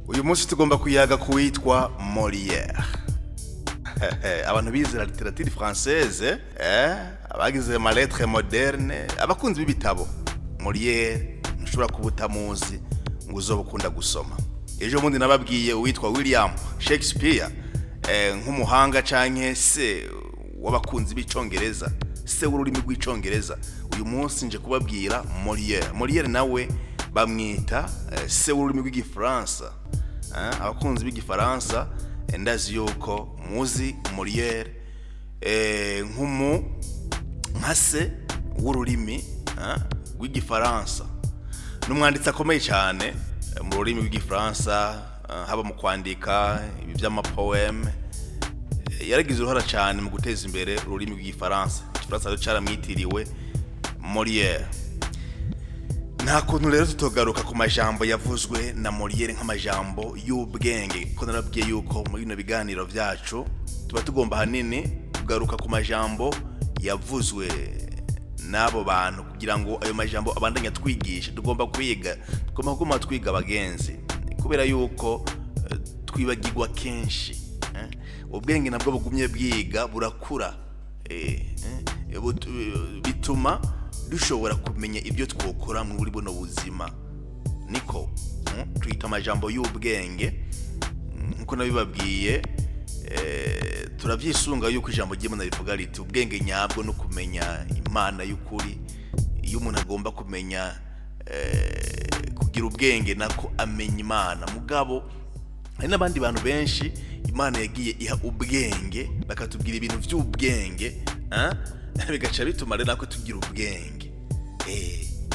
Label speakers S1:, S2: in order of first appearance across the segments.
S1: Uyu munsi tugomba kuyaga kuwitwa Molière. Abantu bize la littérature française, abagize ma lettre moderne, abakunzi b'ibitabo. Molière ntushobora kubutamuzi ngo uzobukunda gusoma. Ejo mundi nababwiye uwitwa William Shakespeare, nk'umuhanga canke se w'abakunzi b'icongereza, se w'ururimi rw'icongereza. Uyu munsi nje kubabwira Molière. Molière nawe bamwita se w'ururimi rw'igifaransa. Abakunzi b'igifaransa ndazi yuko muzi Molière nka se w'ururimi rw'igifaransa. N'umwanditsi akomeye cyane mu rurimi rw'igifaransa, haba mu kwandika ibi by'amapoeme. Yaragize uruhara cyane mu guteza imbere ururimi rw'igifaransa. Igifaransa rero cyaramwitiriwe Molière. Nta kuntu rero tutogaruka ku majambo yavuzwe na Molière nk'amajambo y'ubwenge, ko narabwiye yuko mu bino biganiro byacu tuba tugomba hanini kugaruka ku majambo yavuzwe n'abo bantu kugira ngo ayo majambo abandanya twigisha. Tugomba kwiga, tugomba kuguma twiga bagenzi, kubera yuko twibagirwa kenshi. Ubwenge nabwo bugumye bwiga burakura, bituma dushobora kumenya ibyo twokora muri buno buzima. Niko twita amajambo y'ubwenge nkuko nabibabwiye. Turavyisunga yuko ijambo ry'Imana rivuga riti ubwenge nyabwo no kumenya Imana y'ukuri. Iyo umuntu agomba kumenya kugira ubwenge nako amenya Imana. Mugabo hari n'abandi bantu benshi Imana yagiye iha ubwenge, bakatubwira ibintu by'ubwenge, bigaca bituma rero nako tugira ubwenge.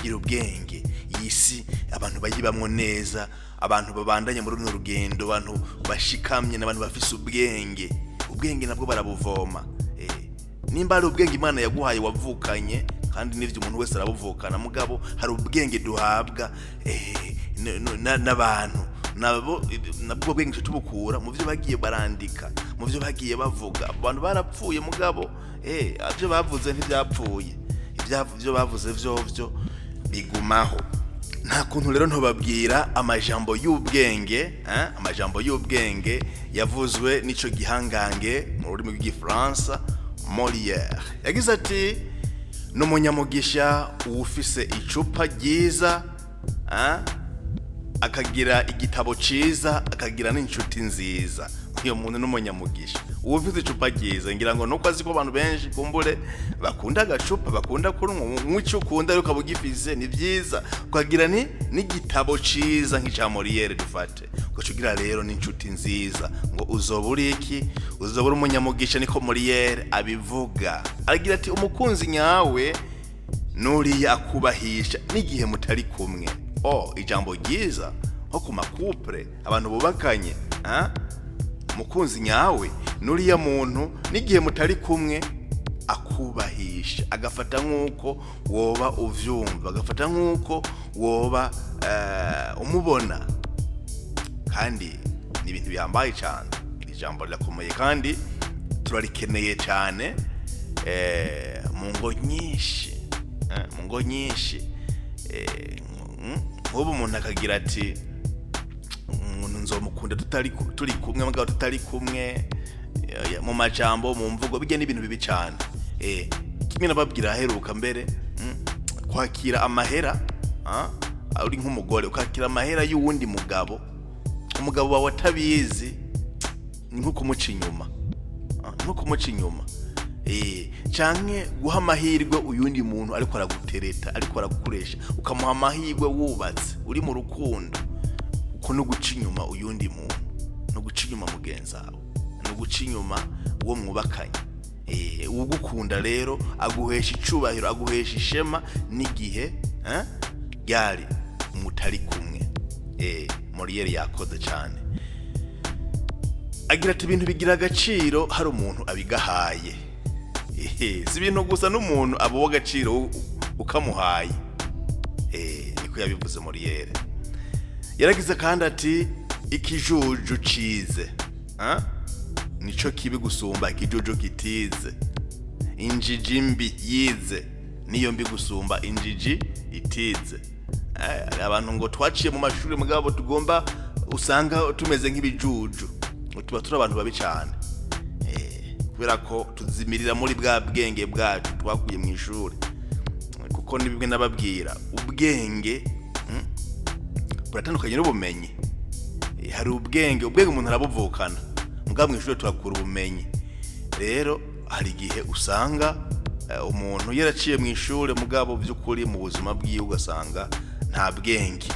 S1: Gira ubwenge. Yisi abantu bayibamwo neza, abantu babandanya muri runo rugendo, abantu bashikamye n'abantu bafise ubwenge. Ubwenge nabwo barabuvoma. Nimba ari ubwenge Imana yaguhaye wavukanye, kandi n'ivyo umuntu wese arabuvukana, mugabo hari ubwenge duhabwa n'abantu nabwo bwenge tubukura mu byo bagiye barandika, mu byo bagiye bavuga. Abantu barapfuye mugabo abyo bavuze ntibyapfuye, ibyo bavuze byo bigumaho. Nta kuntu rero ntobabwira amajambo y'ubwenge, amajambo y'ubwenge yavuzwe n'ico gihangange mu rurimi rw'igifaransa Molière. Yagize ati n'umunyamugisha ufise icupa ryiza, akagira igitabo ciza, akagira n'inshuti nziza. Uyo muntu n'umunyamugisha ufise icupa ryiza. Ngira ngo nuko azi ko abantu benshi kumbure bakunda agacupa, bakunda kunywa. Nk'icyo ukunda ariko abugifise ni byiza. Ukagira n'igitabo ciza nk'icya Molière dufate, ugacugira rero n'inshuti nziza. Ngo uzobura iki? Uzobura umunyamugisha. Niko Molière abivuga. Agira ati umukunzi nyawe nuriya akubahisha n'igihe mutari kumwe. Ijambo ryiza nko ku makupure abantu bubakanye. Umukunzi nyawe nuriya muntu n'igihe mutari kumwe akubahisha, agafata nk'uko woba uvyumva, agafata nk'uko woba umubona. Kandi ni ibintu bihambaye cyane. Ijambo rirakomeye kandi turarikeneye cyane mu ngo nyinshi, mu ngo nyinshi. Nk'ubu umuntu akagira ati umuntu nzomukunda turi kumwe, mugabo tutari kumwe. Mu majambo, mu mvugo, bijya n'ibintu bibi cyane. Kimwe nababwira aheruka mbere, kwakira amahera, uri nk'umugore ukakira amahera y'uwundi mugabo, umugabo wawe atabizi, ni nko kumuca inyuma, nko kumuca inyuma. Canke guha amahirwe uyundi muntu ariko aragutereta, ariko aragukoresha, ukamuha amahirwe wubatse, uri mu rukundo. Uko no guca inyuma uyundi muntu, no guca inyuma mugenzi wawe, no guca inyuma uwo mwubakanye. Ugukunda rero aguhesha icubahiro, aguhesha ishema n'igihe ryari mutari kumwe. Molière yakoze cyane. Agira ati ibintu bigira agaciro hari umuntu abigahaye. Si ibintu gusa n'umuntu abo w'agaciro ukamuhaye. Niko yabivuze Molière. Yaragize kandi ati ikijuju cize nico kibi gusumba ikijuju kitize. Injiji mbi yize niyo mbi gusumba injiji itize. Abantu ngo twaciye mu mashuri mugabo tugomba usanga tumeze nk'ibijuju, tuba turi abantu babi cyane, kubera ko tuzimirira muri bwa bwenge bwacu twakuye mu ishuri. Kuko ni bimwe nababwira, ubwenge buratandukanye n'ubumenyi. Hari ubwenge umuntu arabuvukana, mugabo mu ishuri turakura ubumenyi. Rero hari igihe usanga umuntu yaraciye mu ishuri, mugabo by'ukuri mu buzima bwiwe ugasanga nta bwenge.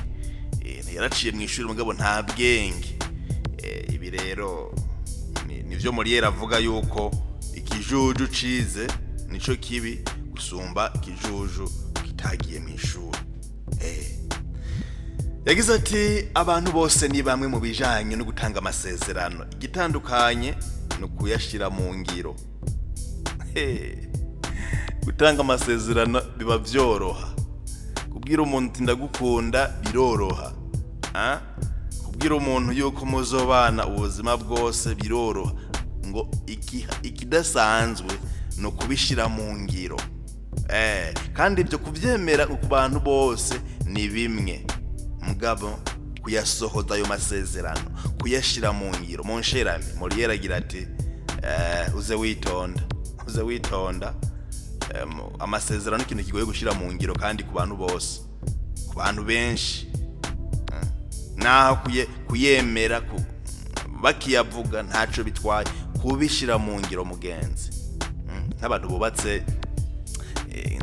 S1: Yaraciye mu ishuri mugabo nta bwenge. Ibi rero nivyo Molière avuga yuko ikijuju cize nico kibi gusumba ikijuju kitagiye mu ishuri. Yagize ati abantu bose ni bamwe mu bijanye no gutanga amasezerano, igitandukanye no kuyashira mu ngiro. Gutanga amasezerano biba vyoroha, kubwira umuntu ndagukunda biroroha, kubwira umuntu yuko muzobana ubuzima bwose biroroha, ngo ikidasanzwe no kubishira mu ngiro. Kandi ibyo kuvyemera ku bantu bose ni bimwe, mugabo kuyasohoza ayo masezerano, kuyashira mu ngiro. Monsherami Molière agira ati uze witonda, amasezerano ikintu kigoye gushira mu ngiro, kandi ku bantu bose, ku bantu benshi, naho kuyemera bakiyavuga ntaco bitwaye, kubishira mu ngiro mugenzi. Nk'abantu bubatse,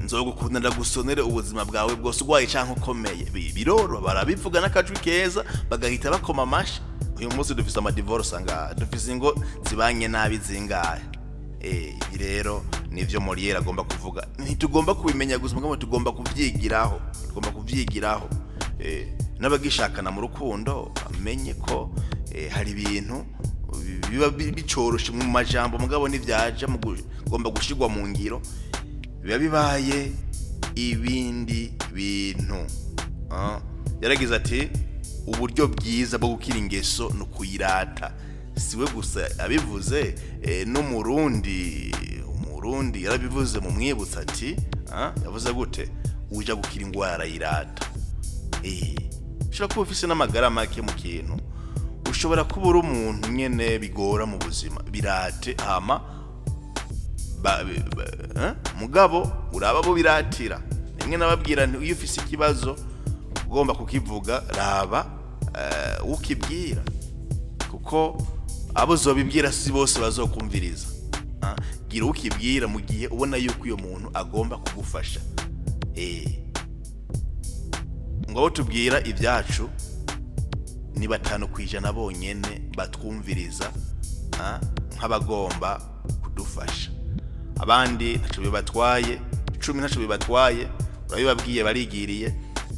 S1: nzogukunda ndagusonere ubuzima bwawe bwose, ugwaye canke ukomeye, biroroha, barabivuga n'akajwi keza bagahita bakoma amashi. Uyu munsi dufise amadivorce angahe, dufise ingo zibanye nabi zingahe. Ibi rero nivyo Molière agomba kuvuga. Ntitugomba kubimenya gusa, mugabo tugomba kuvyigiraho, n'abagishakana mu rukundo amenye ko hari ibintu biba bicoroshe mu majambo, mugabo nivyaje mugomba gushigwa mu ngiro biba bibaye ibindi bintu. Yaragize ati uburyo bwiza bwo gukira ingeso no kuyirata. Siwe gusa abivuze, no Umurundi yarabivuze mu Mwibutsa ati yavuze gute, uja gukira ingwara yirata. Ushobora kuba ufise n'amagara make mu kintu, ushobora kuba uri umuntu nyene bigora mu buzima, birate hama mugabo uraba bo biratira. Rimwe nababwira nti iyo ufise ikibazo ugomba kukivuga, raba ukibwira, kuko abo zobibwira si bose bazokumviriza. Gira ukibwira mu gihe ubona yuko uyo muntu agomba kugufasha. Ngo tubwira ibyacu ni 5% bonyene batwumviriza, nk'abagomba kudufasha. Abandi ntaco bibatwaye, 10 ntaco bibatwaye, urabibabwiye barigiriye.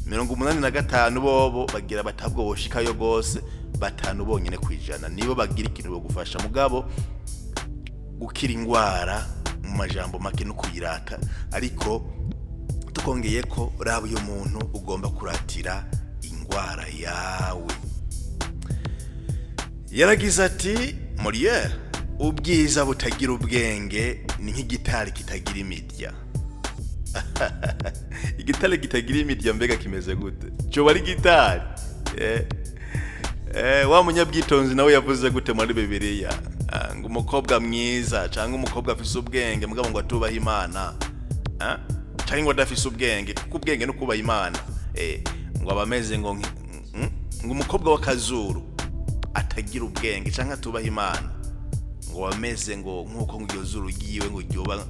S1: 85 bobo bagira batabwo boshikayo gose, 5 bonyene kwijana nibo bagira ikintu bo gufasha. Mugabo gukira ingwara mu majambo make no kuyirata, ariko tukongeye ko raba uyo muntu ugomba kuratira ingwara yawe. Yaragize ati Molière, ubwiza butagira ubwenge ni nk'igitari kitagira imirya. Igitari kitagira imirya mbega kimeze gute? Cyo bari gitari. Wa munyabwitonzi nawe yavuze gute muri Bibiliya, ngo umukobwa mwiza cyangwa umukobwa afise ubwenge mugabo ngo atubaha Imana, cyangwa ngo adafise ubwenge, kuko ubwenge no kubaha Imana, ngo abameze ngo umukobwa w'akazuru atagira ubwenge cyangwa atubaha Imana, ngo wameze ngo nkuko ngo zuru giwe ngo ryoba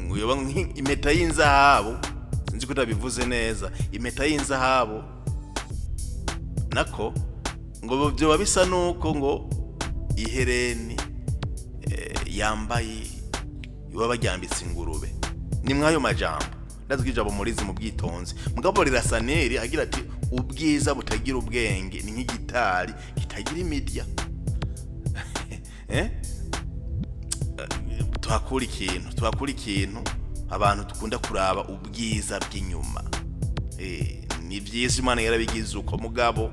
S1: ngo yoba impeta y'inzahabu. Sinzi ko ndabivuze neza, impeta y'inzahabu nako ngo byo bisa nuko ngo ihereni yambaye iwa baryambitse ingurube. Ni mwayo majambo ndazwijabo murizi mu bwitonzi, mugabo rirasaneri agira ati ubwiza butagira ubwenge ni nk'igitari kitagira imirya. Tuhakura ikintu abantu dukunda kuraba ubwiza bw'inyuma. Ni byiza Imana yarabigize uko, mugabo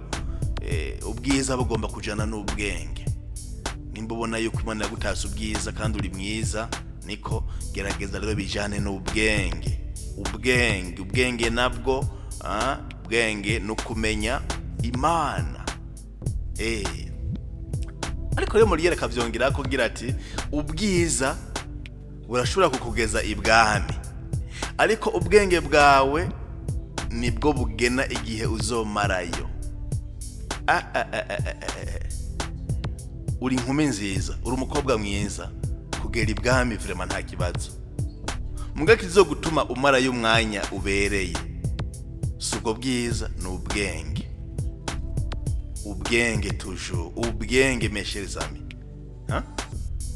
S1: ubwiza bugomba kujana n'ubwenge. Nimba ubona yuko Imana yagutase ubwiza kandi uri mwiza, niko gerageza rero bijane n'ubwenge. Ubwenge nabwo ubwenge no kumenya imana. Ariko rero Molière akavyongera kugira ati ubwiza burashobora kukugeza ibwami, ariko ubwenge bwawe nibwo bugena igihe uzomarayo. Uri inkumi nziza, uri umukobwa mwiza, kugera ibwami vraiment nta kibazo. Muga kizogutuma umarayo umwanya ubereye subwo bwiza n'ubwenge. Ubwenge toujours, ubwenge mes chers amis.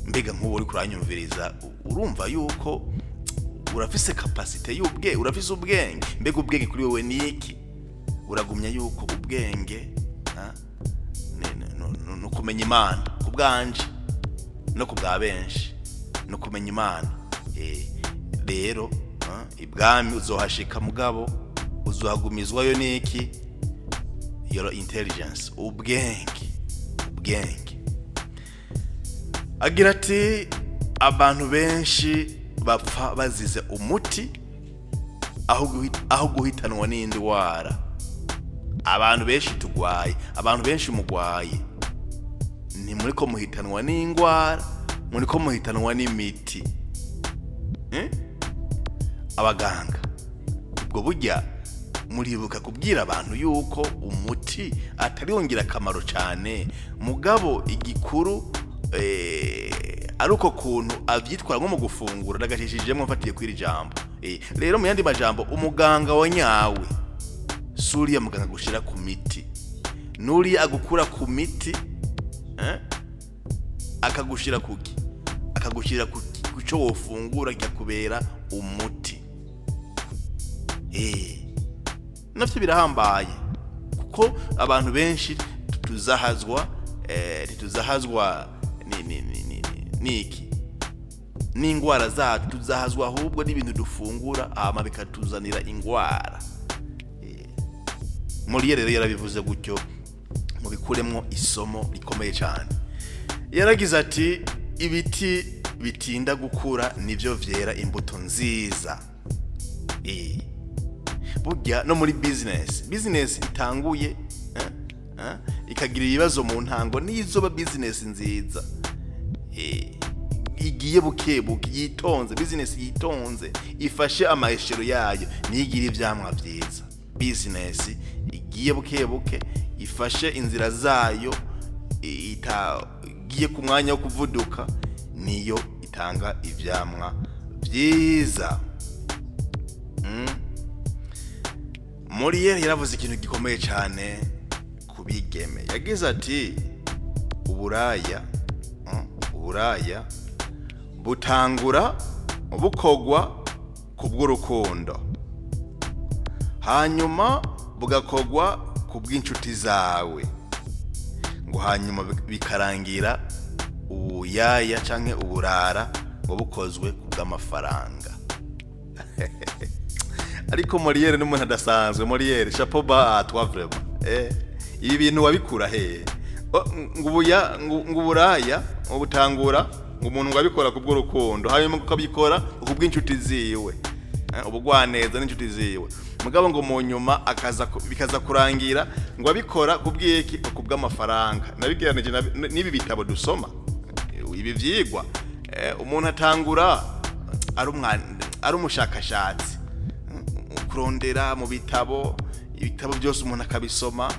S1: Mbega nk'ubu uri kuranyumviriza urumva yuko urafise capacité y'ubwenge, urafise ubwenge. Mbega ubwenge kuri wewe ni iki? Uragumya yuko ubwenge no kumenya Imana kubwanje no kubwa benshi no kumenya Imana. Rero ibwami uzohashika mugabo uzohagumizwayo niki? Your intelligence, ubwenge. Agira ati abantu benshi bapfa bazize umuti aho guhitanwa n'indwara. Abantu benshi tugwaye, abantu benshi mugwaye, ni muri ko muhitanwa n'indwara, muri ko muhitanwa n'imiti. Abaganga ubwo burya muribuka kubwira abantu yuko umuti atari wongera akamaro cyane, mugabo igikuru ari uko kuntu avyitwara nko mu gufungura nagashishijemo mfatiye kwiri jambo. Rero mu yandi majambo, umuganga wa nyawe suriya muganga gushira ku miti, nuri agukura ku miti akagushira kuki, akagushira kuco wofungura cyakubera umuti. Nafite birahambaye kuko abantu benshi tuzahazwa niki n'ingwara zacu, tuzahazwa ahubwo n'ibintu dufungura hama bikatuzanira ingwara. Molière rero yarabivuze gutyo mu bikuremwo isomo rikomeye cyane. Yaragize ati ibiti bitinda gukura nivyo vyera imbuto nziza. Burya no muri business itanguye ikagira ibibazo mu ntango n'izoba business nziza igiye bukebuke yitonze, business yitonze ifashe amaheshero yayo nigira ivyamwa vyiza. Business igiye bukebuke ifashe inzira zayo itagiye ku mwanya wo kuvuduka, niyo itanga ivyamwa vyiza. Molière yaravuze ikintu gikomeye cyane kubigeme. Yagize ati uburaya butangura bukogwa kubw'urukundo, hanyuma bugakogwa kubw'inshuti zawe, ngo hanyuma bikarangira ubuyaya canke uburara ngo bukozwe kubw'amafaranga. Ariko Molière n'umuntu adasanzwe. Molière chapeau bas à toi vraiment. Ibi bintu wabikura he? Nguburaya ubutangura umuntu ngabikora kubw'urukundo, hanyuma ukabikora kubw'inshuti ziwe, ubugwaneza n'inshuti ziwe. Mugabo ngo mu nyuma bikaza kurangira ngo abikora kubw'iki? Kubw'amafaranga. Nabigeranije n'ibi bitabo dusoma, ibi vyigwa. Umuntu atangura ari umushakashatsi, kurondera mu ibitabo byose umuntu akabisoma,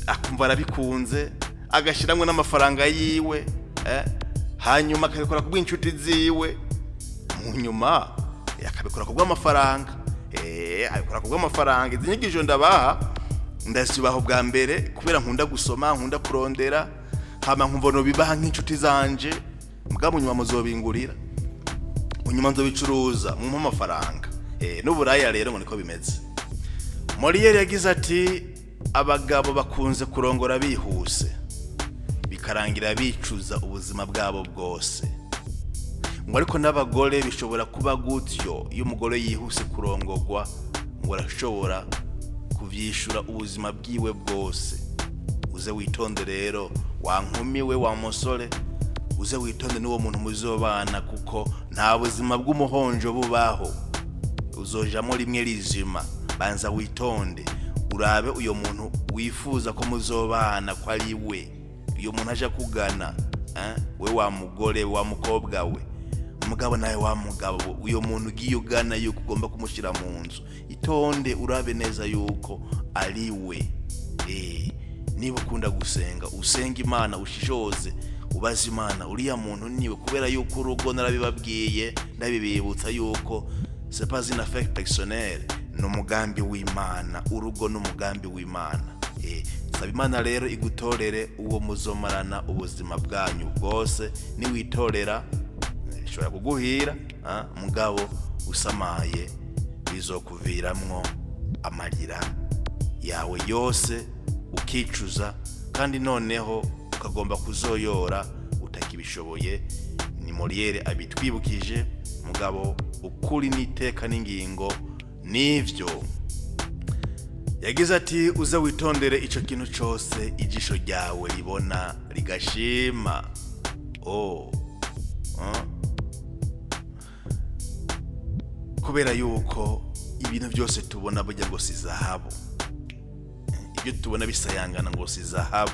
S1: akumva arabikunze, agashiramwe n'amafaranga yiwe, hanyuma akabikora kubw'inshuti ziwe, mu nyuma akabikora kubw'amafaranga. Abikora kubw'amafaranga. Izi nyigisho ndabaha ndasibaho bwa mbere kubera nkunda gusoma, nkunda kurondera, hama nkumva no bibaha nk'inshuti zanje, mugabo nyuma muzobingurira, unyuma nzobicuruza mu amafaranga. N'uburaya rero ngo niko bimeze. Molière yagize ati abagabo bakunze kurongora bihuse bikarangira bicuza ubuzima bwabo bwose, ngo ariko n'abagore bishobora kuba gutyo. Iyo umugore yihuse kurongorwa ngo arashobora kuvyishura ubuzima bwiwe bwose. Uze witonde rero wa nkumi we, wa musore, uze witonde n'uwo muntu muzobana, kuko nta buzima bw'umuhonjo bubaho, uzojamo rimwe rizima. Banza witonde urabe uyo muntu wifuza ko muzobana ko ari we, uyo muntu aje kugana we wa mugore wa mukobwa we, umugabo nawe wa mugabo, uyo muntu ugiye ugana yuko ugomba kumushyira mu nzu, itonde urabe neza yuko ari we. Niba ukunda gusenga, usenga Imana, ushishoze ubaza Imana uriya muntu niwe, kubera yuko urugo narabibabwiye ndabibibutsa yuko c'est pas une affaire personnelle, ni umugambi w'Imana, urugo n'umugambi w'Imana. Saba Imana rero igutorere uwo muzomarana ubuzima bwanyu bwose, niwitorera ishobora kuguhira mugabo usamaye bizokuviramwo amarira yawe yose ukicuza, kandi noneho ukagomba kuzoyora utakibishoboye. Ni Molière abitwibukije, mugabo ukuri n'iteka n'ingingo nivyo. Yagize ati uza witondere ico kintu cyose ijisho ryawe ribona rigashima. Kubera yuko ibintu byose tubona burya ngo si zahabu, ibyo tubona bisayangana ngo si zahabu.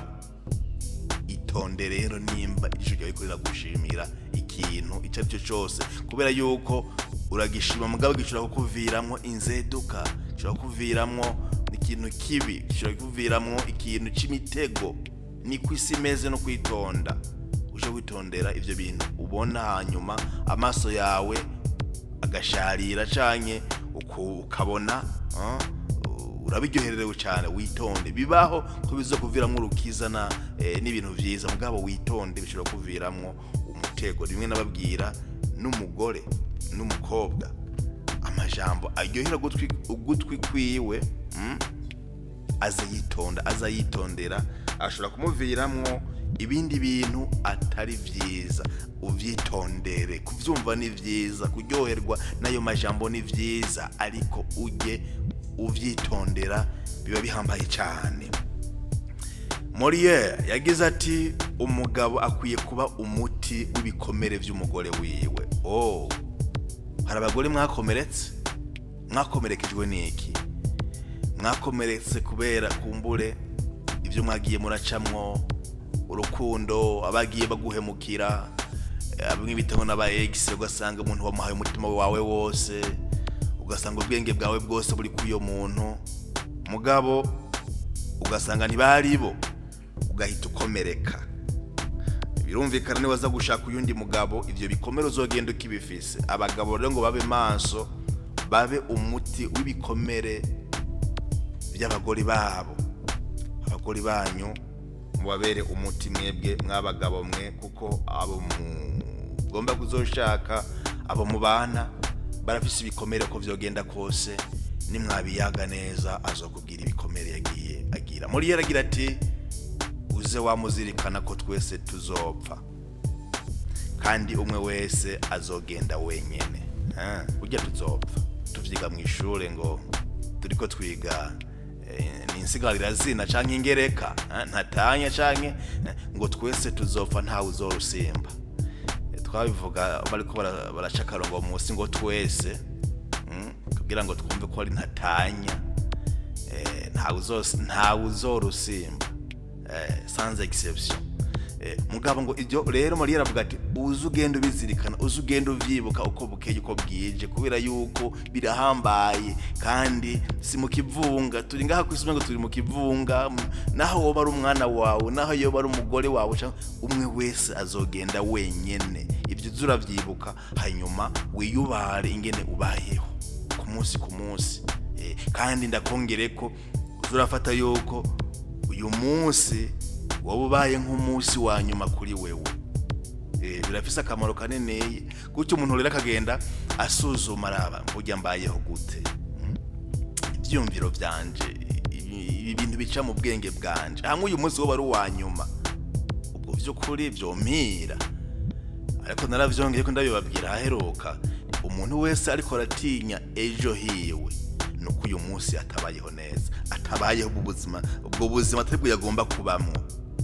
S1: Itonde rero nimba ijisho ryawe riko gushimira ikintu icyo ari cyo cyose, kubera yuko uragishima mugabo gishobora kukuviramwo inzeduka, gishobora kukuviramwo ikintu kibi, gishobora kukuviramwo ikintu cy'imitego. Ni kwisi meze no kwitonda, uje witondera ivyo bintu ubona, hanyuma amaso yawe agasharira canke ukabona urabiryohererewe cyane. Witonde, bibaho ko bizokuviramwo urukizana n'ibintu vyiza, mugabo witonde, bishobora kuviramwo umutego. Rimwe nababwira n'umugore n'umukobwa amajambo aryohera ugutwi kwiwe, azayitondera, ashobora kumuviramwo ibindi bintu atari vyiza. Uvyitondere, kuvyumva ni vyiza, kuryoherwa nayo majambo ni vyiza, ariko ujye uvyitondera, biba bihambaye cyane. Molière yagize ati umugabo akwiye kuba umuti w'ibikomere by'umugore wiwe. Hari abagore mwakomerekejwe n'iki? Mwakomeretse kubera kumbure ibyo mwagiye muracamwo, urukundo, abagiye baguhemukira, abimwe bitaho n'aba ex, ugasanga umuntu wamuhaye umutima wawe wose, ugasanga ubwenge bwawe bwose buri kuyo muntu, mugabo ugasanga ntibari bo, ugahita ukomereka. Birumvikana ni waza gushaka uyundi mugabo, ivyo bikomero uzogenda ukibifise. Abagabo rero ngo babe maso, babe umuti w'ibikomere by'abagore babo. Abagore banyu mubabere umuti mwebwe mwabagabo mwe, kuko abo mugomba kuzoshaka, abo mubana barafise ibikomere ko vyogenda kose, nimwabiyaga neza azokubwira ibikomere yagiye agira. Molière agira ati uze wamuzirikana ko twese tuzopfa, kandi umwe wese azogenda wenyene. Ujya tuzopfa, tuvyiga mu ishure ngo turiko twiga ni insigarira zina canke ingereka, ntatanya canke ngo twese tuzopfa ntawe uzorusimba. Twabivuga bariko baraca akarongo munsi ngo twese, kugira ngo twumve ko ari ntatanya, ntawe uzorusimba, sans exception. Mugabo ngo ibyo rero Molière avuga ati uzu ugenda ubizirikana, uzu ugenda uvyibuka uko bukeye uko bwije, kubera yuko birahambaye, kandi si mu kivunga. Turi ngaha kwisumwe ngo turi mu kivunga, naho woba ari umwana wawe, naho yoba ari umugore wawe, umwe wese azogenda wenyene. Ibyo uravyibuka, hanyuma wiyubare ingene ubayeho ku munsi. Kandi ndakongereko uzurafata yuko uyu munsi wowe ubaye nk'umunsi wa nyuma kuri wewe. Birafise akamaro kanene, gutyo umuntu rero akagenda asuzuma, araba burya mbayeho gute, ibyumviro byanje, ibintu bica mu bwenge bwanje, hamwe uyu munsi wowe ari uwa nyuma, ubwo byo kuri byo mpira. Ariko naravyongeye ko ndabibabwira aheruka, umuntu wese ariko aratinya ejo hiwe, nuko uyu munsi atabayeho neza, atabayeho ubwo buzima atari yagomba kubamwo.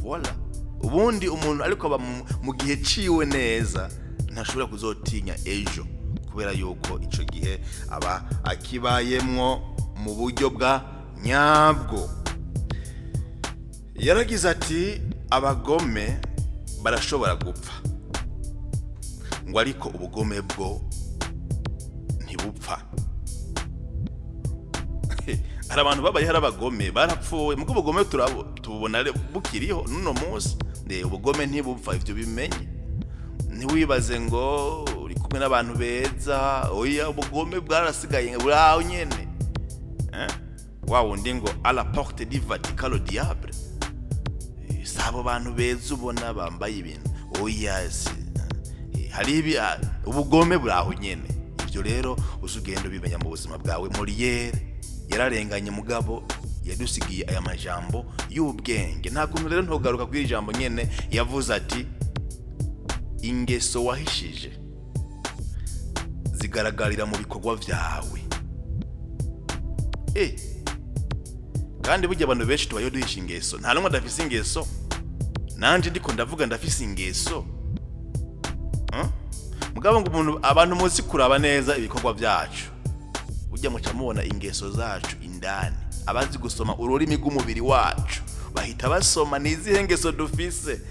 S1: Voila. Ubundi umuntu ariko aba mu gihe ciwe neza, ntashobora kuzotinya ejo, kubera yuko ico gihe aba akibayemwo mu buryo bwa nyabwo. Yaragize ati abagome barashobora gupfa, ngo ariko ubugome bwo ntibupfa. Hari abantu babaye hari abagome barapfuye, muko ubugome tububona bukiriho nuno munsi. Ubugome ntibupfa, ivyo bimenye. Ntiwibaze ngo uri kumwe n'abantu beza, oya ubugome bwarasigaye buraho nyene. Wa wundi ngo à la porte du Vatican le diable. Sabo bantu beza ubona bambaye ibintu, oya hari ubugome buraho nyene. Ivyo rero uzugenda bimenya mu buzima bwawe. Molière yararenganye mugabo yadusigiye aya majambo y'ubwenge. Nta kuntu rero ntogaruka kuri ijambo nyene yavuze ati ingeso wahishije zigaragarira mu bikorwa vyawe. Kandi burya abantu benshi tubayo duhisha ingeso. Nta numwe adafise ingeso. Nanje ndiko ndavuga ndafise ingeso. Mugabo ngo umuntu abantu muzi kuraba neza ibikorwa vyacu. Ujya muca mubona ingeso zacu indani. Abazi gusoma ururimi rw'umubiri wacu bahita basoma nizihe ngeso dufise.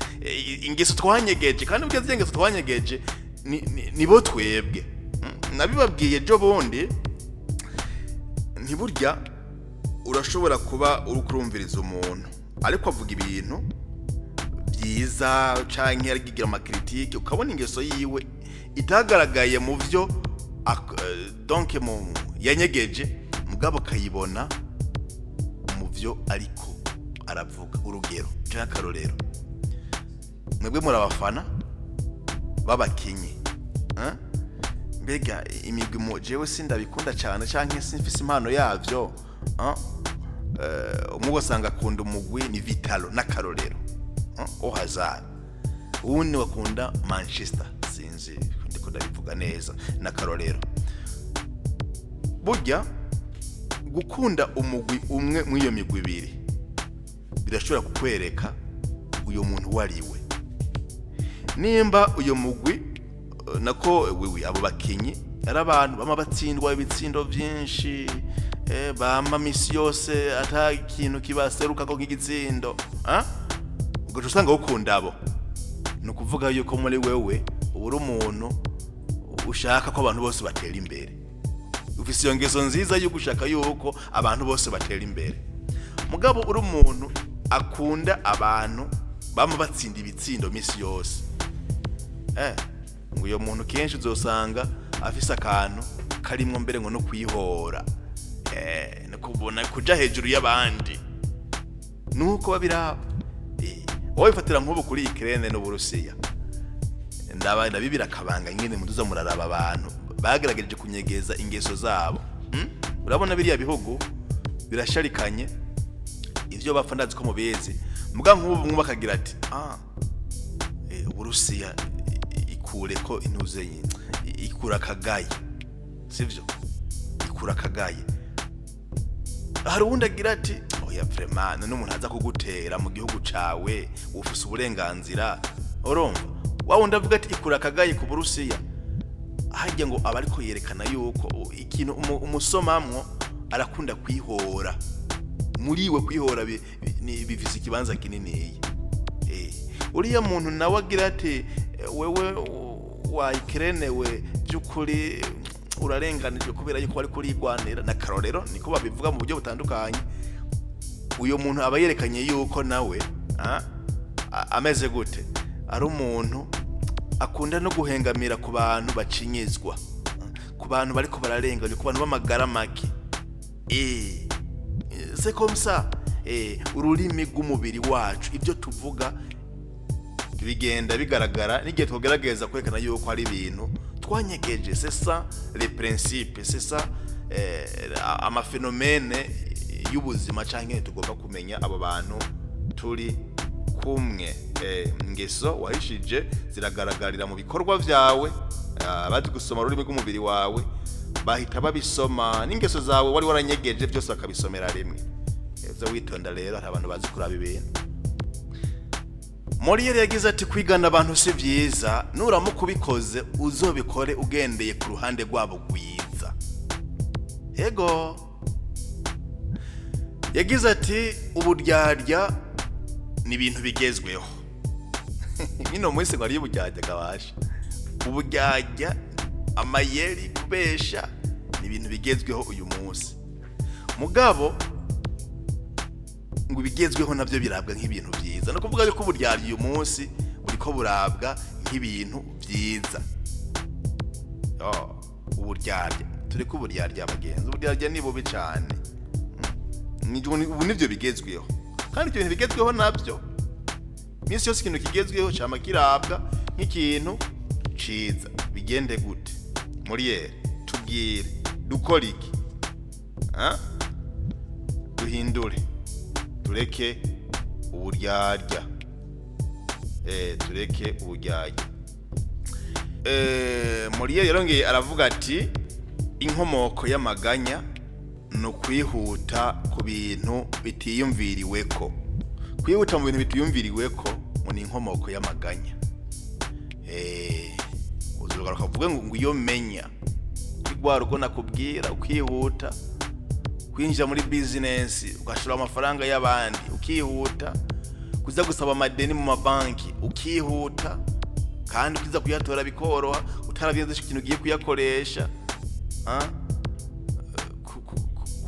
S1: Ingeso twanyegeje, kandi ugeze ingeso twanyegeje nibo twebwe. Nabibabwiye jo bundi, ntiburya urashobora kuba urukurumviriza umuntu ariko avuga ibintu byiza canke yaragigira amakritike, ukabona ingeso yiwe itagaragaye mu vyo donc mu yanyegeje, mugabo kayibona mu vyo ariko aravuga. Urugero cyangwa karorero, mwebwe murabafana babakinyi, mbega imigwi mu jewe sindabikunda cyane canke simfise impano yavyo. Umwe wasanga akunda umugwi ni Vitalo n'akarorero, Hazard. Uwundi wakunda Manchester, sinzi ndiko ndabivuga neza, n'akarorero. Burya gukunda umugwi umwe mu iyo migwi ibiri birashobora kukwereka uyo muntu wariwe. Nimba uyo mugwi nako wiwi abo bakinyi ari abantu bama batsindwa ibitsindo byinshi, bama misi yose ata ikintu kibaseruka ko nk'igitsindo, ubwo usanga ukunda abo. No kuvuga yuko muri wewe uburi umuntu ushaka ko abantu bose batera imbere. Ufise iyo ngeso nziza yo gushaka yuko abantu bose batera imbere. Mugabo uri umuntu akunda abantu bama batsinda ibitsindo misi yose, uyo muntu kenshi uzosanga afise akantu karimwo mbere ngo no kwihora, no kubona kuja hejuru y'abandi. Nuko babiraba. Wowe fatira nk'ubu kuri Ukraine no Burusiya, ndabibira kabanga nyene muduza muraraba abantu bagerageje kunyegeza ingeso zabo. Urabona biriya bihugu birasharikanye, ivyo bapfa ndazi ko mubezi. Muga nk'ubu mwumva kagira ati Burusiya ikure ko intuze ikura kagaye, sivyo? Ikura kagaye. Hari uwundi agira ati oya vraiment none umuntu aza kugutera mu gihugu cawe ufise uburenganzira. Urumva wa wundi avuga ati ikura kagaye ku Burusiya, hajya ngo aba ariko yerekana yuko ikintu umusomamwo arakunda kwihora. Muriwe kwihora bifise ikibanza kinini. Uriya muntu nawe agira ati wewe wa Ukraine we byukuri urarenganije kubera yuko ari kurigwanira. Na karorero niko babivuga mu buryo butandukanye. Uyo muntu aba yerekanye yuko nawe ameze gute, ari umuntu akunda no guhengamira ku bantu bacinyizwa, ku bantu bariko bararenganya, ku bantu b'amagara make. C'est comme ça. Ururimi rw'umubiri wacu, ibyo tuvuga bigenda bigaragara n'igihe tugerageza kwerekana yuko ari ibintu twanyegeje. C'est ça les principes, c'est ça amaphénomène y'ubuzima canke tugomba kumenya abo bantu turi kumwe. Ingeso wahishije ziragaragarira mu bikorwa vyawe. Bazi gusoma ururimi rw'umubiri wawe bahita babisoma, n'ingeso zawe wari waranyegeje byose bakabisomera rimwe. Ivyo witonda rero, hari abantu bazi kuraba ibintu. Molière yagize ati kwigana abantu si vyiza, nuramuka ubikoze uzobikore ugendeye ku ruhande rwabo gwiza. Ego yagize ati uburyarya ni ibintu bigezweho. Nino mwese ngo ari uburyarya gabasha. Uburyarya, amayeri, kubesha ni ibintu bigezweho uyu munsi. Mugabo ngo ibigezweho nabyo birabwa nk'ibintu byiza. No kuvuga yuko uburyarya uyu munsi buriko burabwa nk'ibintu byiza. Uburyarya, tureke uburyarya bagenzi. Uburyarya ni bubi cyane. Ubu nibyo bigezweho. Kandi ibyo bintu bigezweho nabyo minsi yose ikintu kigezweho cyama kirabwa nk'ikintu ciza. Bigende gute? Muriere tubwire dukora iki? Duhindure, tureke uburyarya. Tureke uburyarya. Muriere yarongeye aravuga ati inkomoko y'amaganya no kwihuta ku bintu bitiyumviriweko. Kwihuta mu bintu bitiyumviriweko mu ni inkomoko y'amaganya. Uzogaruka uvuge ngo iyo menya kwigwara uko nakubwira ukihuta kwinjira muri business ugashora amafaranga y'abandi ukihuta kuza gusaba amadeni mu mabanki ukihuta kandi ukiza kuyatora bikoroha utarabiyenze ikintu ugiye kuyakoresha.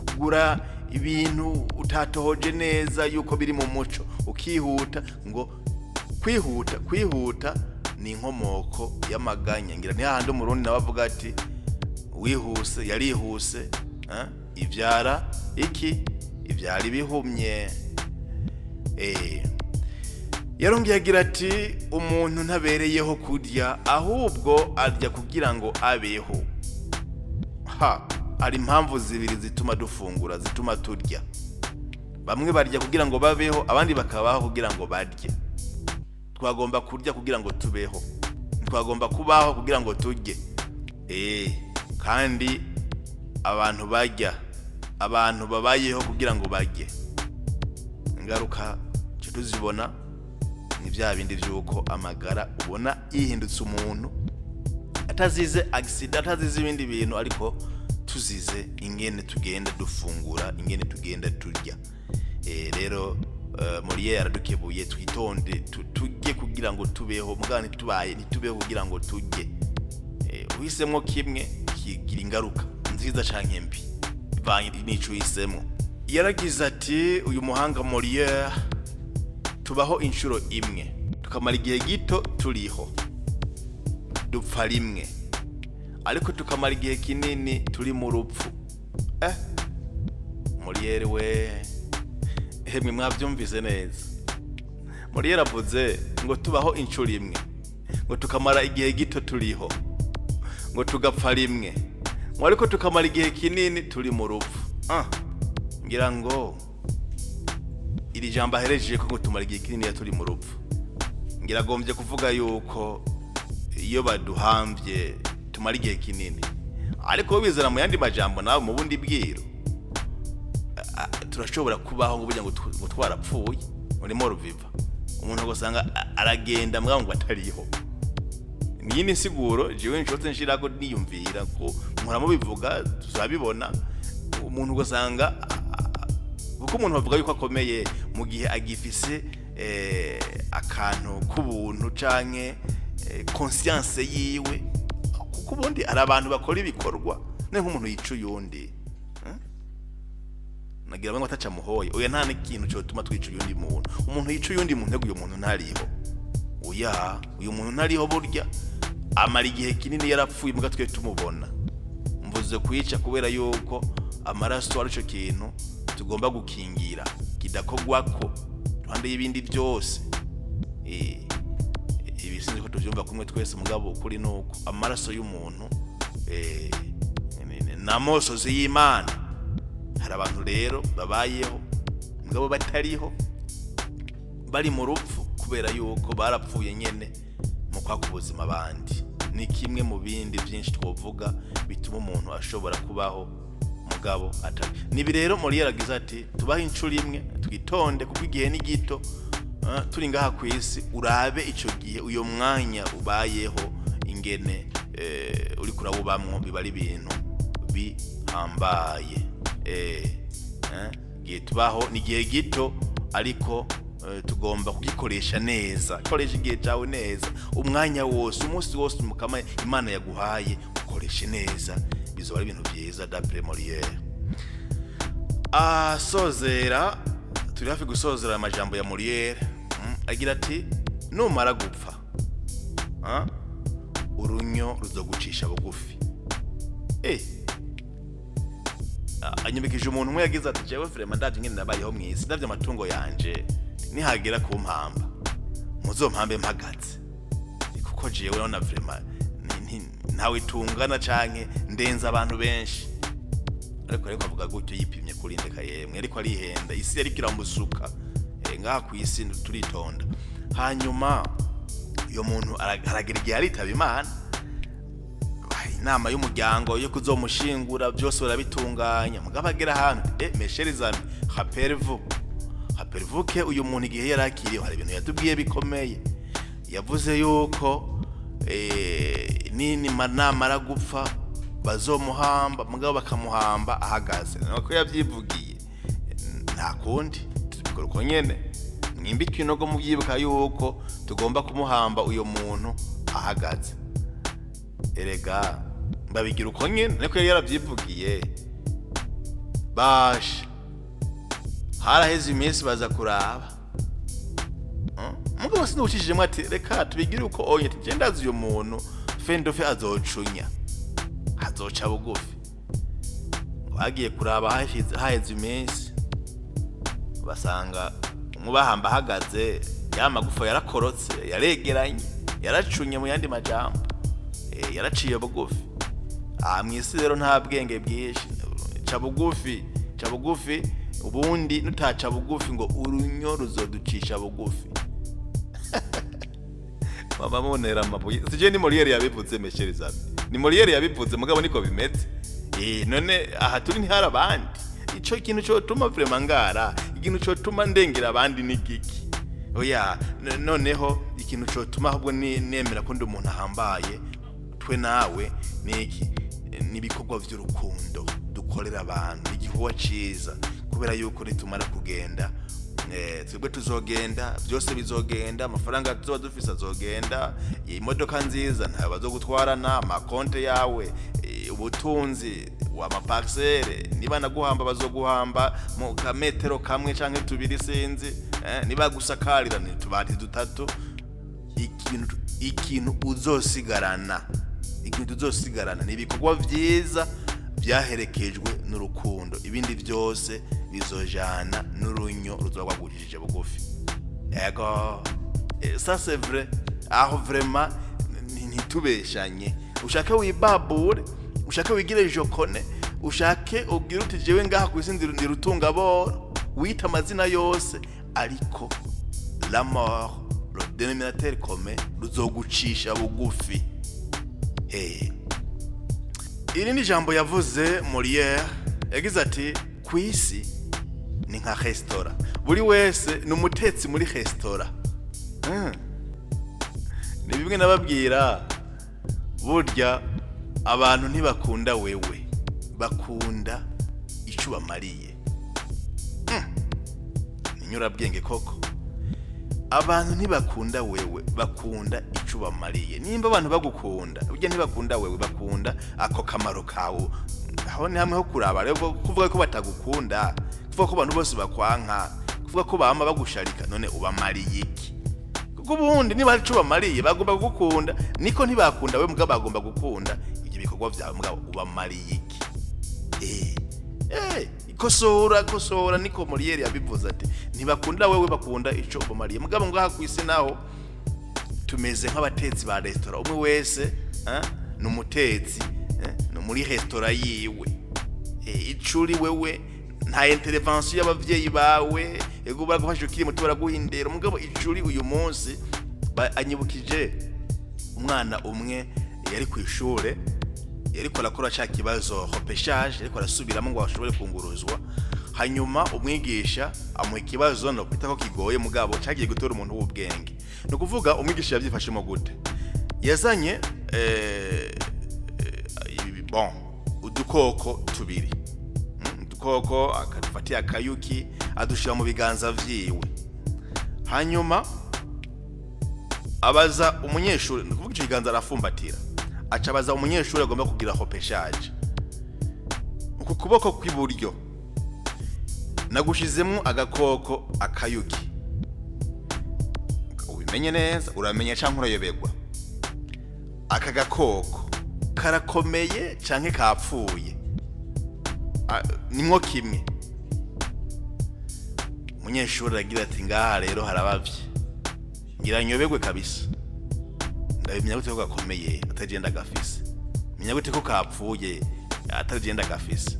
S1: Kugura ibintu utatohoje neza yuko biri mu muco ukihuta. Ngo kwihuta ni inkomoko y'amaganya. Ngira ni hahandi umurundi nawe avuga ati wihuse yarihuse ivyara iki? Ivyara ibihumye. Yarongeye agira ati umuntu ntabereyeho kurya ahubwo arya kugira ngo abeho. Hari impamvu zibiri zituma dufungura, zituma turya. Bamwe barya kugira ngo babeho, abandi bakabaho kugira ngo barye. Twagomba kurya kugira ngo tubeho, twagomba kubaho kugira ngo turye. Kandi abantu barya, abantu babayeho kugira ngo barye. Ingaruka cyo tuzibona ni bya bindi byuko amagara ubona yihindutse umuntu atazize accident, atazize ibindi bintu, ariko tuzize ingene tugenda dufungura, ingene tugenda turya. Rero Muriere yaradukebuye twitonde tujye kugira ngo tubeho, mugani tubaye ntitubeho kugira ngo turye. Uhisemo kimwe kigira ingaruka nziza canke mbi bivanye n'ico uhisemo. Yaragize ati uyu muhanga Muriere tubaho inshuro imwe tukamara igihe gito turiho, dupfa rimwe ariko tukamara igihe kinini turi mu rupfu. Muriere we, hemwe mwavyumvise neza. Muriere avuze ngo tubaho inshuro imwe, ngo tukamara igihe gito turiho, ngo tugapfa rimwe, ngo ariko tukamara igihe kinini turi mu rupfu. Ngira ngo iri jambo aherejeje ko ngo tumara igihe kinini turi mu rupfu, ngira agombye kuvuga yuko iyo baduhambye tumara igihe kinini. Ariko bizana mu yandi majambo nawe mu bundi bwiro turashobora kubaho ngo burya ngo twarapfuye muri mort vivant. Umuntu agosanga aragenda mbwa ngo atariho. Niyini nsiguro jewe nshotse nshirako niyumvira ko muramo bivuga tuzabibona. Umuntu ugosanga kuko umuntu bavuga yuko akomeye mu gihe agifise akantu k'ubuntu canke conscience yiwe, kuko ubundi ari abantu bakora ibikorwa ne nk'umuntu yica uyundi. Nagira ngo ataca muhoye oya nta n'ikintu cyo tuma twica uyundi muntu. Umuntu yica uyundi muntu ntego uyu muntu ntariho. Uyu muntu ntariho burya amara igihe kinini yarapfuye muga twe tumubona. Mvuze kwica kubera yuko amaraso ari cyo kintu tugomba gukingira kidakogwako ruhande y'ibindi byose. Ibi sinzi ko tuvyumva kumwe twese mugabo ukuri nuko amaraso y'umuntu namosozi y'Imana. Hari abantu rero babayeho mugabo batariho, bari mu rupfu kubera yuko barapfuye nyene mu kwaka ubuzima abandi. Ni kimwe mu bindi byinshi twovuga bituma umuntu ashobora kubaho mugabo atari. Nibi rero Muriere agize ati tubaho inshuro imwe twitonde kuko igihe ni gito. Turi ngaha ku isi urabe ico gihe uyo mwanya ubayeho ingene uri kurabubamwo biba ari ibintu bihambaye. igihe tubaho ni igihe gito ariko tugomba kugikoresha neza. Koresha igihe cyawe neza, umwanya wose, umunsi wose mukama Imana yaguhaye ukoreshe neza, bizoba ari ibintu byiza. D'après Molière sozera, turi hafi gusozera amajambo ya Molière. Agira ati numara gupfa urunyo ruzogucisha bugufi. Anyibikije umuntu umwe yagize ati jewe vraiment ndavye ngene nabayeho mwisi, ndavye amatungo yanje nihagera ku mpamba muzompambe mpagaze, kuko jewe nona vraiment ntawe tungana canke ndenza abantu benshi. Ariko avuga gutyo yipimye kuri ndeka yemwe, ariko arihenda, isi yari kiramusuka ngaha ku isi turitonda. Hanyuma uyo muntu aragira igihe aritaba Imana, inama y'umuryango yo kuzomushingura byose barabitunganya, mugabo agera ahantu mes chers amis, rappelez-vous que uyu muntu igihe yarakiriye hari ibintu yatubwiye bikomeye. Yavuze yuko namara gupfa bazomuhamba, mugabo bakamuhamba ahagaze. Nuko yabyivugiye, nta kundi tubikora uko nyene. Mwimba ikinogo mubyibuka yuko tugomba kumuhamba uyo muntu ahagaze. Erega babigira uko nyene, niko yarabyivugiye. Basha haraheze iminsi baza kuraba, mugabo sinucishije mwati reka tubigire uko onye tugendaza uyo muntu fendofe azocunya, azoca bugufi. Bagiye kuraba haheze iminsi basanga umubahamba ahagaze, ya magufa yarakorotse, yaregeranye, yaracunye, mu yandi majambo yaraciye bugufi. Mwisi rero nta bwenge bwinshi, ca bugufi ubundi nutaca bugufi ngo urunyo ruzoducisha bugufi. Mama monera amabuye, sije ni Molière yabivuze mes chers amis, ni Molière yabivuze, mugabo niko bimeze. None aha turi ntihari abandi, ico kintu cyo tuma vraiment ngara, ikintu cyo tuma ndengera abandi ni giki. Oya noneho ikintu cyo tuma ahubwo nemera ko ndi umuntu ahambaye twe nawe niki, nibikorwa by'urukundo dukorera abantu, igihuwa ciza, kubera yuko nitumara kugenda twebwe tuzogenda, byose bizogenda, amafaranga tuzoba dufise azogenda, imodoka nziza ntayo bazogutwarana, amakonte yawe, ubutunzi w'amaparcelle, niba naguhamba bazoguhamba mu kametero kamwe canke tubiri sinzi, niba gusakarira ni tubati dutatu. Ikintu uzosigarana ni ibikorwa byiza byaherekejwe n'urukundo, ibindi byose bizojana n'urunyo ruzogwagurishije bugufi. Ego ça c'est vrai, aho vraiment ntitubeshanye. Ushake wibabure, ushake wigire jokone, ushake ugira uti jewe ngaha ku isi ndi rutunga boro, wita amazina yose, ariko la mort, le dénominateur commun, ruzogucisha bugufi. Iri ni jambo yavuze Molière, yagize ati ku isi ni nka restaurant, buri wese ni umutetsi muri restaurant. Ni bimwe nababwira, burya abantu ntibakunda wewe, bakunda ico bamariye. Ninyura bwenge koko, abantu ntibakunda wewe, bakunda ico bamariye. Nimba abantu bagukunda, burya ntibakunda wewe, bakunda ako kamaro kawo. Aho ni hamwe ho kuraba rero, kuvuga ko batagukunda, kuvuga ko abantu bose bakwanka, kuvuga ko bama bagusharika, none ubamariye iki? Kuko ubundi niba ico bamariye bagomba gukunda, niko ntibakunda we, mugabo bagomba gukunda ibyo bikorwa byawe, mugabo ubamariye iki? Kosora niko Molière yabivuze ati ntibakunda wewe, bakunda ico ubamariye. Mugabo ngaha ku isi naho tumeze nk'abatetsi ba restaurant, umwe wese n'umutetsi no muri restaurant yiwe. Icuri wewe nta intervention y'abavyeyi bawe, ego bagufasha ukiri muto baraguhindera. Mugabo icuri uyu munsi anyibukije umwana umwe yari ku ishure, yariko arakora cha kibazo repêchage, yariko arasubiramo ngo ashobore kunguruzwa. Hanyuma umwigisha amuha ikibazo no kwita ko kigoye, mugabo cagiye gutora umuntu w'ubwenge. No kuvuga umwigisha yavyifashemo gute? Yazanye udukoko tubiri, udukoko akadufatiye akayuki adushira mu biganza vyiwe. Hanyuma abaza umunyeshuri, nukuvuga ico kiganza arafumbatira, aca abaza umunyeshuri agomba kugira hopeshaje, uku kuboko kw'iburyo nagushizemwo agakoko akayuki, ubimenye neza, uramenye canke urayoberwa. Aka gakoko karakomeye canke kapfuye? Nimwo kimwe. Umunyeshuri aragira ati ngaha rero harabavye, ngira nyoberwe kabisa, ndabimenya gute ko gakomeye atagenda gafise, menya gute ko kapfuye atagenda gafise.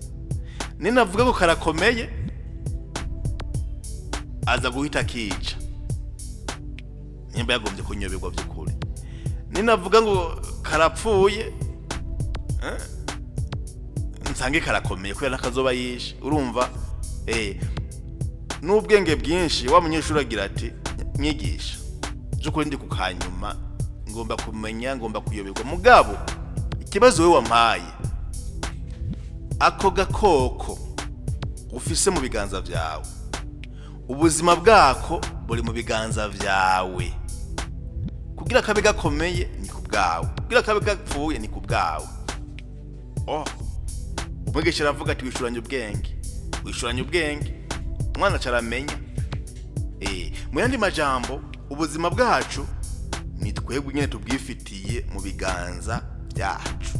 S1: Ninavuga ko karakomeye aza guhita kica, nimba yagombye kunyoberwa by'ukuri. Ninavuga ngo karapfuye nsange karakomeye kubera nakazoba yishe. Urumva n'ubwenge bwinshi wa munyeshuri agira ati mwigisha by'ukuri ndi kukanyuma, ngomba kumenya, ngomba kuyoberwa. Mugabo ikibazo we wampaye, ako gakoko ufise mu biganza vyawe, ubuzima bwako buri mu biganza vyawe. Kugira kabe gakomeye ni kubwawe, kugira kabe gapfuye ni kubwawe. Umwigisha aravuga ati wishuranye ubwenge, wishuranye ubwenge, umwana caramenya. Mu yandi majambo, ubuzima bwacu ni twebwe nyene tubwifitiye mu biganza byacu.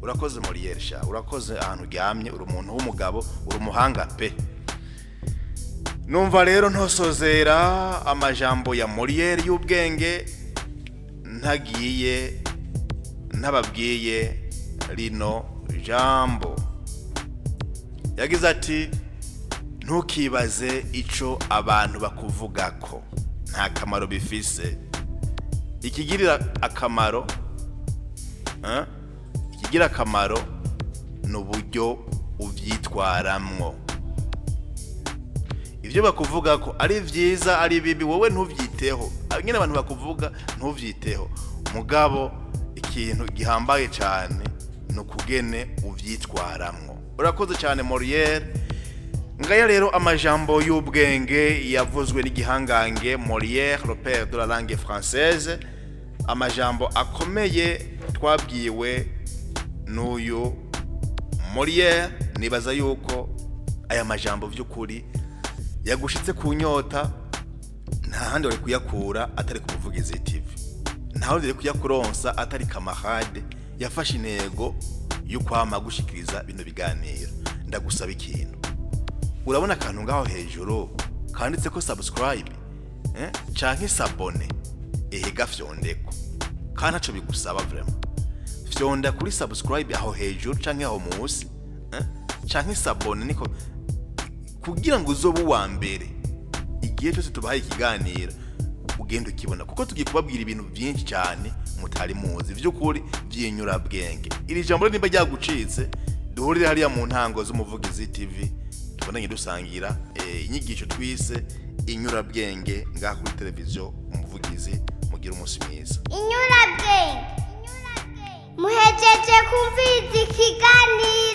S1: Urakoze Molière sha, urakoze ahantu uryamye, uri umuntu w'umugabo, uri umuhanga pe. Numva rero ntosozera amajambo ya Molière y'ubwenge ntababwiye rino jambo. Yagize ati ntukibaze ico abantu bakuvugako, nta kamaro bifise. Ikigira akamaro n'uburyo uvyitwaramwo. Ivyo bakuvuga ko ari vyiza ari bibi, wowe ntuvyiteho. Nyine abantu bakuvuga ntuvyiteho, mugabo ikintu gihambaye cyane no kugene uvyitwaramwo. Urakoze cyane Molière. Ngaya rero amajambo y'ubwenge yavuzwe n'igihangange Molière, le père de la langue française. Amajambo akomeye twabwiwe n'uyu Molière. Nibaza yuko aya majambo vy'ukuri yagushitse ku nyota, nta handi wari kuyakura atari ku Muvugizi TV, nta handi wari kuyakuronsa atari Kamarade yafashe intego y'ukwama gushikiriza bino biganiro. Ndagusaba ikintu, urabona akantu ngaho hejuru kanditse ko subscribe canke s'abone, gafyondeko kandi aco bigusaba vraiment. Fyonda kuri subscribe aho hejuru canke aho munsi, canke s'abone niko, kugira ngo uzobe uwa mbere igihe cyose tubahaye ikiganiro ugenda ukibona, kuko tugiye kubabwira ibintu byinshi cyane mutari muzi vy'ukuri vyinyura bwenge. Iri jambo nimba ryagucitse, duhurire hariya mu ntango z'Umuvugizi TV, tubonanye dusangira inyigisho twise inyura bwenge ngaha kuri televiziyo Umuvugizi. Mugira umunsi mwiza.
S2: Inyura bwenge muhejeje kumviriza ikiganiro.